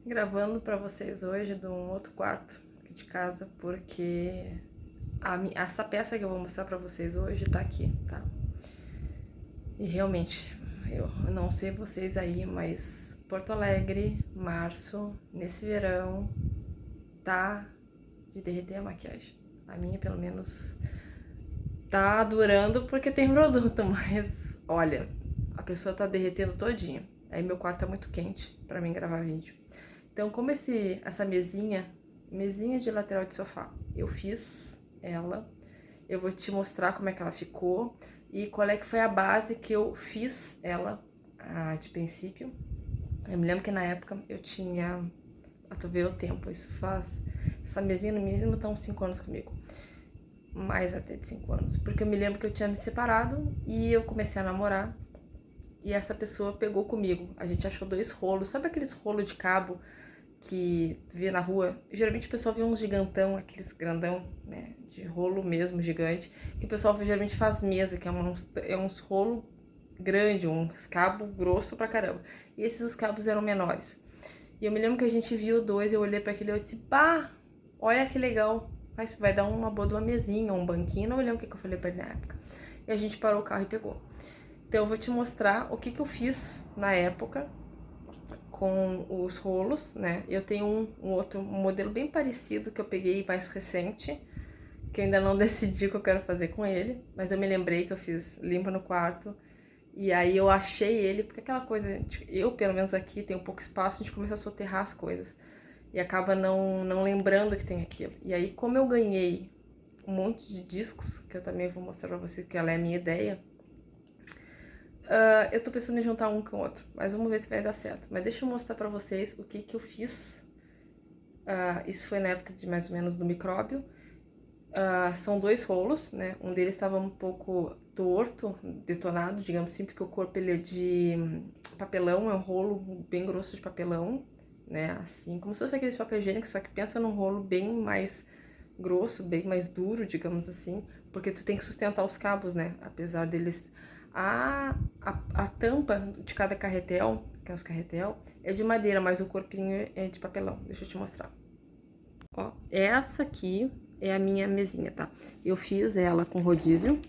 Gravando pra vocês hoje de um outro quarto aqui de casa, porque essa peça que eu vou mostrar pra vocês hoje tá aqui, tá? E realmente, eu não sei vocês aí, mas Porto Alegre, março, nesse verão, tá de derreter a maquiagem. A minha, pelo menos, tá durando porque tem produto, mas olha, a pessoa tá derretendo todinho. Aí meu quarto tá muito quente pra mim gravar vídeo. Então, como essa mesinha de lateral de sofá, eu fiz ela, eu vou te mostrar como é que ela ficou e qual é que foi a base que eu fiz ela de princípio. Eu me lembro que na época eu tinha, tu vê o tempo, essa mesinha no mínimo tá uns 5 anos comigo, mais até de 5 anos, porque eu me lembro que eu tinha me separado e eu comecei a namorar e essa pessoa pegou comigo, a gente achou 2 rolos, sabe aqueles rolos de cabo que tu via na rua? Geralmente o pessoal vê uns gigantão, aqueles grandão, né, de rolo mesmo, gigante, que o pessoal geralmente faz mesa, que é uns rolo grande, uns cabo grosso pra caramba. E esses os cabos eram menores. E eu me lembro que a gente viu 2, eu olhei pra aquele e eu disse, pá, olha que legal, isso vai dar uma boa de uma mesinha, um banquinho, não lembro o que eu falei pra ele na época. E a gente parou o carro e pegou. Então eu vou te mostrar o que eu fiz na época com os rolos, né? Eu tenho um modelo bem parecido que eu peguei mais recente, que eu ainda não decidi o que eu quero fazer com ele, mas eu me lembrei que eu fiz limpa no quarto, e aí eu achei ele, porque aquela coisa, eu pelo menos aqui tem um pouco espaço, a gente começa a soterrar as coisas, e acaba não lembrando que tem aquilo. E aí, como eu ganhei um monte de discos, que eu também vou mostrar pra vocês que ela é a minha ideia, eu tô pensando em juntar um com o outro, mas vamos ver se vai dar certo. Mas deixa eu mostrar pra vocês o que eu fiz. Isso foi na época de mais ou menos do micróbio. São 2 rolos, né? Um deles estava um pouco torto, detonado, digamos assim, porque o corpo ele é de papelão, é um rolo bem grosso de papelão, né? Assim, como se fosse aqueles papel higiênico, só que pensa num rolo bem mais grosso, bem mais duro, digamos assim, porque tu tem que sustentar os cabos, né? Apesar deles... A tampa de cada carretel, que é os carretel, é de madeira, mas o corpinho é de papelão. Deixa eu te mostrar. Ó, essa aqui é a minha mesinha, tá? Eu fiz ela com rodízio.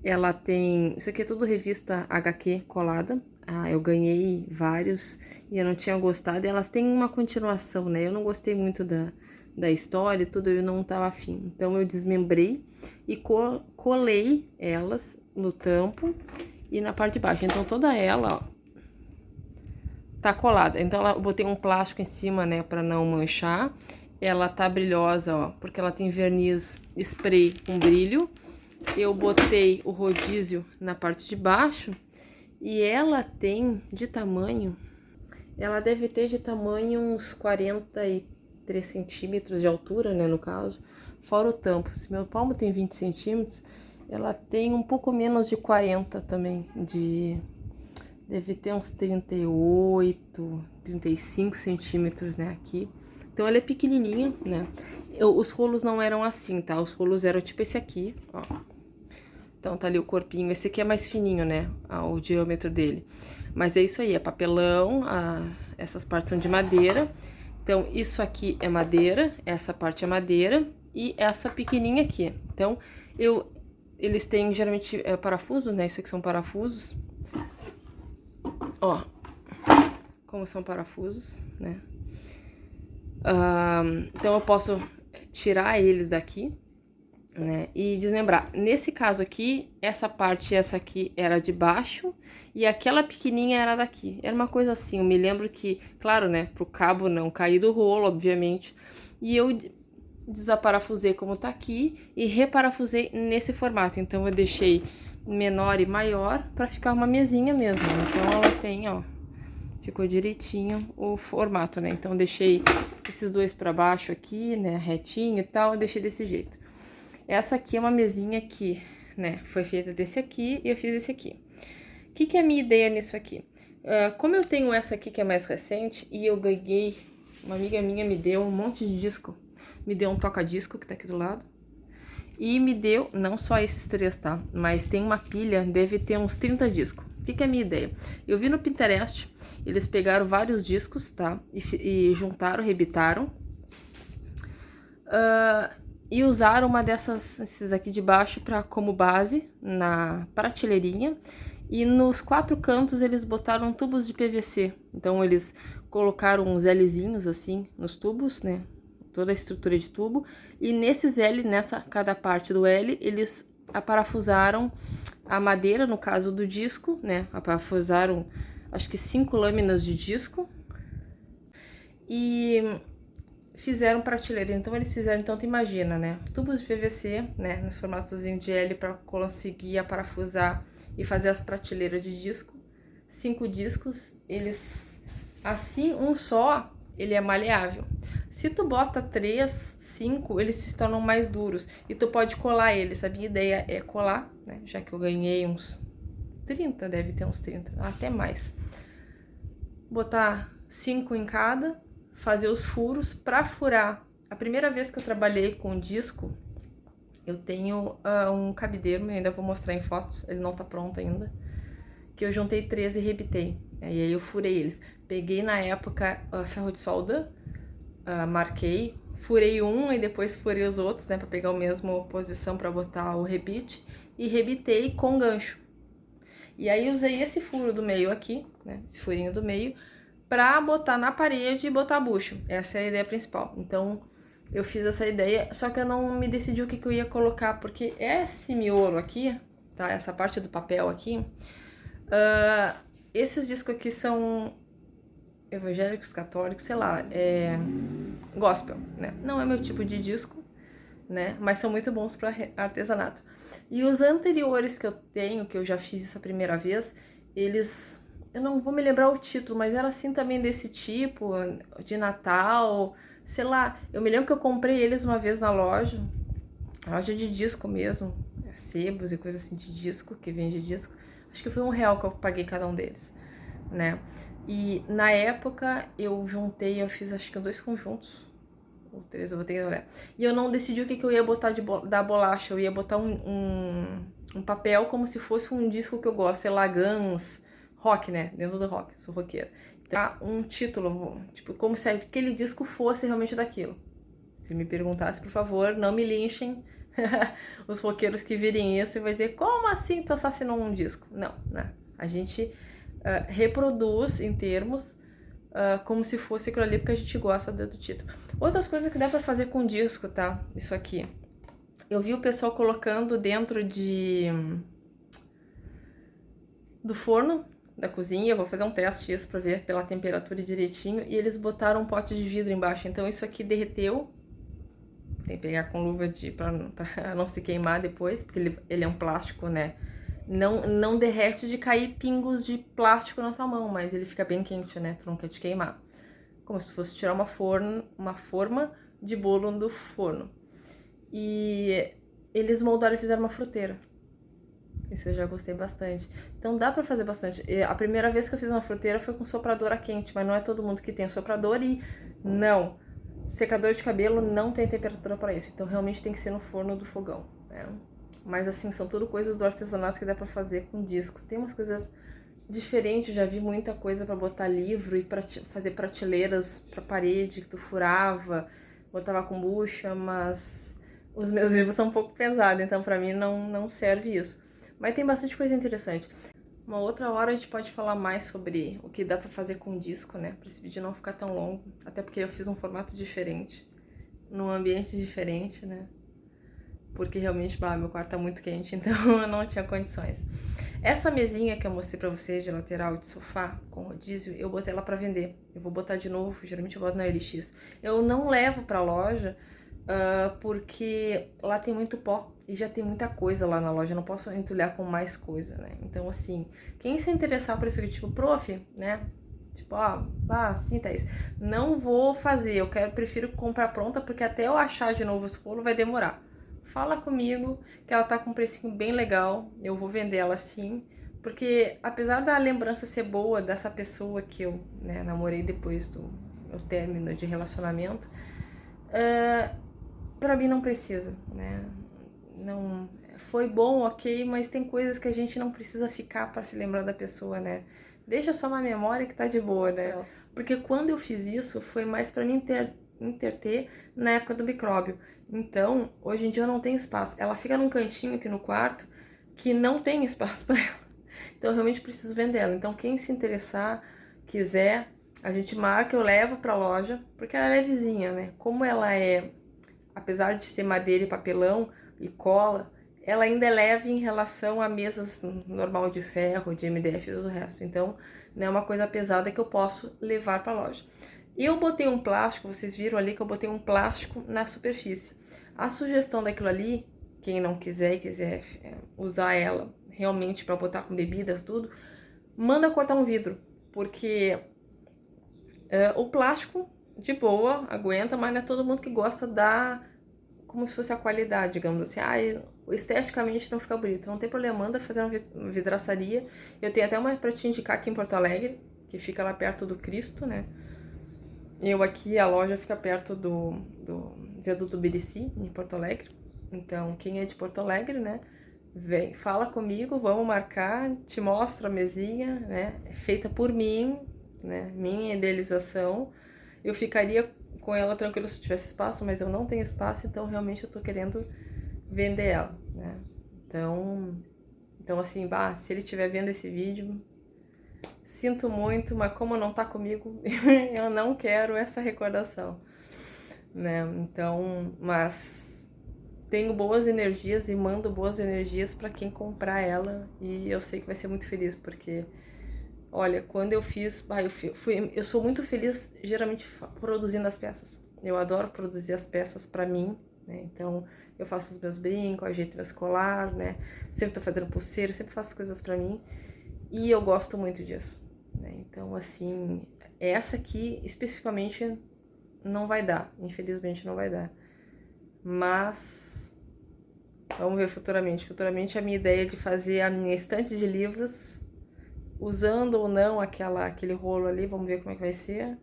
Ela tem... Isso aqui é tudo revista HQ colada. Eu ganhei vários e eu não tinha gostado. E elas têm uma continuação, né? Eu não gostei muito da história e tudo, eu não tava afim. Então eu desmembrei e colei elas no tampo e na parte de baixo. Então toda ela, ó, tá colada. Então eu botei um plástico em cima, né, pra não manchar. Ela tá brilhosa, ó, porque ela tem verniz spray com brilho. Eu botei o rodízio na parte de baixo e ela tem de tamanho, ela deve ter de tamanho uns 43 centímetros de altura, né, no caso, fora o tampo. Se meu palmo tem 20 centímetros, ela tem um pouco menos de 40 também, deve ter uns 38, 35 centímetros, né, aqui. Então ela é pequenininha, né? Os rolos não eram assim, tá? Os rolos eram tipo esse aqui, ó. Então tá ali o corpinho. Esse aqui é mais fininho, né? O diâmetro dele. Mas é isso aí, é papelão, essas partes são de madeira. Então isso aqui é madeira, essa parte é madeira e essa pequenininha aqui. Então eles têm geralmente parafusos, né? Isso aqui são parafusos. Ó, como são parafusos, né? Então eu posso tirar eles daqui, né, e desmembrar. Nesse caso aqui, essa parte, essa aqui era de baixo e aquela pequenininha era daqui. Era uma coisa assim, eu me lembro que, claro, né, pro cabo não cair do rolo, obviamente, e eu desaparafusei como tá aqui e reparafusei nesse formato. Então eu deixei menor e maior pra ficar uma mesinha mesmo. Então ela tem, ó, ficou direitinho o formato, né? Então eu deixei esses dois pra baixo aqui, né, retinho e tal, eu deixei desse jeito. Essa aqui é uma mesinha que, né, foi feita desse aqui e eu fiz esse aqui. O que é a minha ideia nisso aqui? Como eu tenho essa aqui que é mais recente e eu ganhei, uma amiga minha me deu um monte de disco, me deu um toca-disco que tá aqui do lado. E me deu, não só esses 3, tá? Mas tem uma pilha, deve ter uns 30 discos. O que é a minha ideia? Eu vi no Pinterest, eles pegaram vários discos, tá? E juntaram, rebitaram. E usaram uma dessas, esses aqui de baixo, como base na prateleirinha. E nos 4 cantos eles botaram tubos de PVC. Então eles colocaram uns Lzinhos assim nos tubos, né? Toda a estrutura de tubo. E nesses L, cada parte do L, eles aparafusaram a madeira, no caso do disco, né? Aparafusaram, acho que 5 lâminas de disco. E fizeram prateleira. Então eles fizeram, então tu imagina, né? Tubos de PVC, né? Nos formatos de L para conseguir aparafusar e fazer as prateleiras de disco. 5 discos, eles assim, um só, ele é maleável. Se tu bota 3, 5, eles se tornam mais duros e tu pode colar eles. A minha ideia é colar, né? Já que eu ganhei uns 30, deve ter uns 30, até mais. Botar 5 em cada, fazer os furos para furar. A primeira vez que eu trabalhei com disco, eu tenho um cabideiro, eu ainda vou mostrar em fotos, ele não tá pronto ainda, que eu juntei 13 e rebitei. E aí eu furei eles. Peguei na época ferro de solda, marquei, furei um e depois furei os outros, né, pra pegar a mesma posição pra botar o rebite, e rebitei com gancho. E aí usei esse furo do meio aqui, né, esse furinho do meio, pra botar na parede e botar bucho. Essa é a ideia principal. Então, eu fiz essa ideia, só que eu não me decidi o que eu ia colocar, porque esse miolo aqui, tá, essa parte do papel aqui, esses discos aqui são evangélicos, católicos, sei lá, gospel, né? Não é meu tipo de disco, né? Mas são muito bons para artesanato. E os anteriores que eu tenho, que eu já fiz isso a primeira vez, eles... Eu não vou me lembrar o título, mas era assim também desse tipo, de Natal, sei lá. Eu me lembro que eu comprei eles uma vez na loja de disco mesmo, sebos e coisa assim de disco, que vende disco. Acho que foi R$1 que eu paguei cada um deles, né? E na época eu juntei, eu fiz acho que 2 conjuntos, ou 3, eu vou ter que olhar. E eu não decidi o que eu ia botar da bolacha, eu ia botar um papel como se fosse um disco que eu gosto, sei lá, Guns, rock, né? Dentro do rock, sou roqueira. Então, um título, tipo, como se aquele disco fosse realmente daquilo. Se me perguntasse, por favor, não me linchem os roqueiros que virem isso e vai dizer, como assim tu assassinou um disco? Não, né? A gente reproduz em termos como se fosse aquilo ali porque a gente gosta do título. Outras coisas que dá pra fazer com disco, tá? Isso aqui. Eu vi o pessoal colocando dentro do forno da cozinha, eu vou fazer um teste isso pra ver pela temperatura direitinho, e eles botaram um pote de vidro embaixo, então isso aqui derreteu. Tem que pegar com luva pra não se queimar depois, porque ele é um plástico, né? Não derrete de cair pingos de plástico na sua mão, mas ele fica bem quente, né? Tu não quer te queimar. Como se fosse tirar uma forma de bolo do forno. E eles moldaram e fizeram uma fruteira. Isso eu já gostei bastante. Então dá pra fazer bastante. A primeira vez que eu fiz uma fruteira foi com sopradora quente, mas não é todo mundo que tem soprador e não. Secador de cabelo não tem temperatura para isso, então realmente tem que ser no forno do fogão, né? Mas assim, são tudo coisas do artesanato que dá pra fazer com disco. Tem umas coisas diferentes, já vi muita coisa pra botar livro e pra fazer prateleiras pra parede que tu furava, botava com bucha, mas os meus livros são um pouco pesados, então pra mim não serve isso. Mas tem bastante coisa interessante. Uma outra hora a gente pode falar mais sobre o que dá pra fazer com disco, né? Pra esse vídeo não ficar tão longo, até porque eu fiz um formato diferente, num ambiente diferente, né? Porque realmente, meu quarto tá muito quente, então eu não tinha condições. Essa mesinha que eu mostrei pra vocês de lateral de sofá com rodízio, eu botei ela pra vender. Eu vou botar de novo, geralmente eu boto na LX. Eu não levo pra loja, porque lá tem muito pó e já tem muita coisa lá na loja, eu não posso entulhar com mais coisa, né? Então, assim, quem se interessar por isso aqui, tipo, prof, né? Tipo, sim, Thaís, não vou fazer, prefiro comprar pronta, porque até eu achar de novo os rolos vai demorar. Fala comigo, que ela tá com um precinho bem legal, eu vou vender ela sim, porque apesar da lembrança ser boa dessa pessoa que eu, né, namorei depois do meu término de relacionamento, pra mim não precisa, né? não foi bom, ok, mas tem coisas que a gente não precisa ficar para se lembrar da pessoa, né? Deixa só na memória que tá de boa, né? Porque quando eu fiz isso, foi mais para me interter na época do micróbio. Então, hoje em dia eu não tenho espaço. Ela fica num cantinho aqui no quarto que não tem espaço para ela. Então, eu realmente preciso vender ela. Então, quem se interessar, quiser, a gente marca, eu levo pra loja, porque ela é vizinha, né? Como ela é, apesar de ser madeira e papelão e cola, ela ainda é leve em relação a mesas normal de ferro, de MDF e do resto. Então, não é uma coisa pesada que eu posso levar pra loja. E eu botei um plástico, vocês viram ali que eu botei um plástico na superfície. A sugestão daquilo ali, quem não quiser e quiser usar ela realmente para botar com bebida, tudo, manda cortar um vidro, porque o plástico, de boa, aguenta, mas não é todo mundo que gosta da, como se fosse a qualidade, digamos assim, esteticamente não fica bonito, não tem problema, manda fazer uma vidraçaria. Eu tenho até uma para te indicar aqui em Porto Alegre, que fica lá perto do Cristo, né? Eu aqui, a loja fica perto do Viaduto Birici, em Porto Alegre. Então, quem é de Porto Alegre, né, vem, fala comigo, vamos marcar, te mostro a mesinha, né, é feita por mim, né, minha idealização. Eu ficaria com ela tranquilo se tivesse espaço, mas eu não tenho espaço, então realmente eu tô querendo vender ela, né. Então assim, se ele estiver vendo esse vídeo, sinto muito, mas como não tá comigo, eu não quero essa recordação, né? Então, mas tenho boas energias e mando boas energias para quem comprar ela e eu sei que vai ser muito feliz, porque olha, quando eu fiz, eu sou muito feliz geralmente produzindo as peças. Eu adoro produzir as peças para mim, né? Então, eu faço os meus brincos, ajeito meus colar, né? Sempre tô fazendo pulseira, sempre faço coisas para mim. E eu gosto muito disso, né? Então, assim, essa aqui especificamente não vai dar, infelizmente não vai dar. Mas vamos ver futuramente. Futuramente a minha ideia é de fazer a minha estante de livros, usando ou não aquele rolo ali, vamos ver como é que vai ser.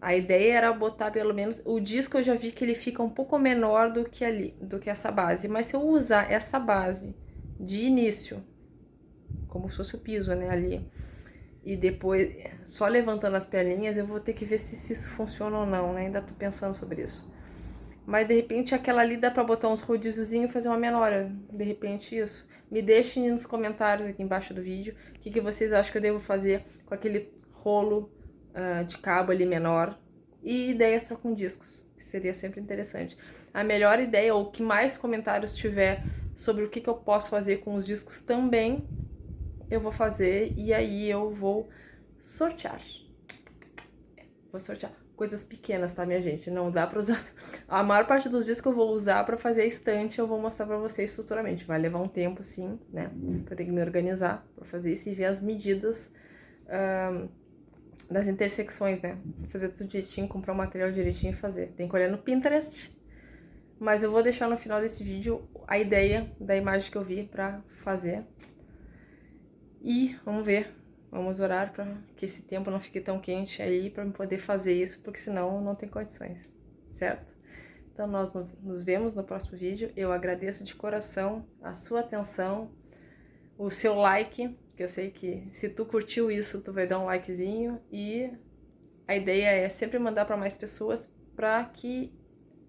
A ideia era botar pelo menos, o disco eu já vi que ele fica um pouco menor do que essa base, mas se eu usar essa base de início, como se fosse o piso, né, ali, e depois só levantando as perninhas, eu vou ter que ver se isso funciona ou não, né, ainda tô pensando sobre isso. Mas de repente aquela ali dá pra botar uns rodíziozinhos e fazer uma menor, de repente isso. Me deixem nos comentários aqui embaixo do vídeo o que vocês acham que eu devo fazer com aquele rolo de cabo ali menor. E ideias para com discos, que seria sempre interessante. A melhor ideia, ou que mais comentários tiver sobre o que eu posso fazer com os discos também, eu vou fazer e aí eu vou sortear. Vou sortear coisas pequenas, tá, minha gente? Não dá pra usar. A maior parte dos discos que eu vou usar pra fazer a estante, eu vou mostrar pra vocês futuramente. Vai levar um tempo, sim, né? Eu tenho que me organizar pra fazer isso e ver as medidas das intersecções, né? Fazer tudo direitinho, comprar o material direitinho e fazer. Tem que olhar no Pinterest. Mas eu vou deixar no final desse vídeo a ideia da imagem que eu vi pra fazer. E vamos ver. Vamos orar para que esse tempo não fique tão quente aí para eu poder fazer isso, porque senão não tem condições, certo? Então nós nos vemos no próximo vídeo. Eu agradeço de coração a sua atenção, o seu like, que eu sei que se tu curtiu isso, tu vai dar um likezinho. E a ideia é sempre mandar para mais pessoas, para que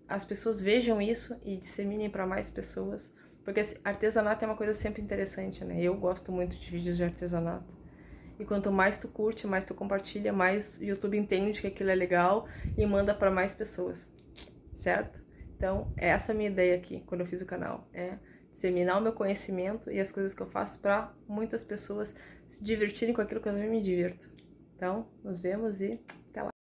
as pessoas vejam isso e disseminem para mais pessoas. Porque artesanato é uma coisa sempre interessante, né? Eu gosto muito de vídeos de artesanato. E quanto mais tu curte, mais tu compartilha, mais o YouTube entende que aquilo é legal e manda para mais pessoas, certo? Então, essa é a minha ideia aqui, quando eu fiz o canal, é disseminar o meu conhecimento e as coisas que eu faço para muitas pessoas se divertirem com aquilo que eu também me divirto. Então, nos vemos e até lá!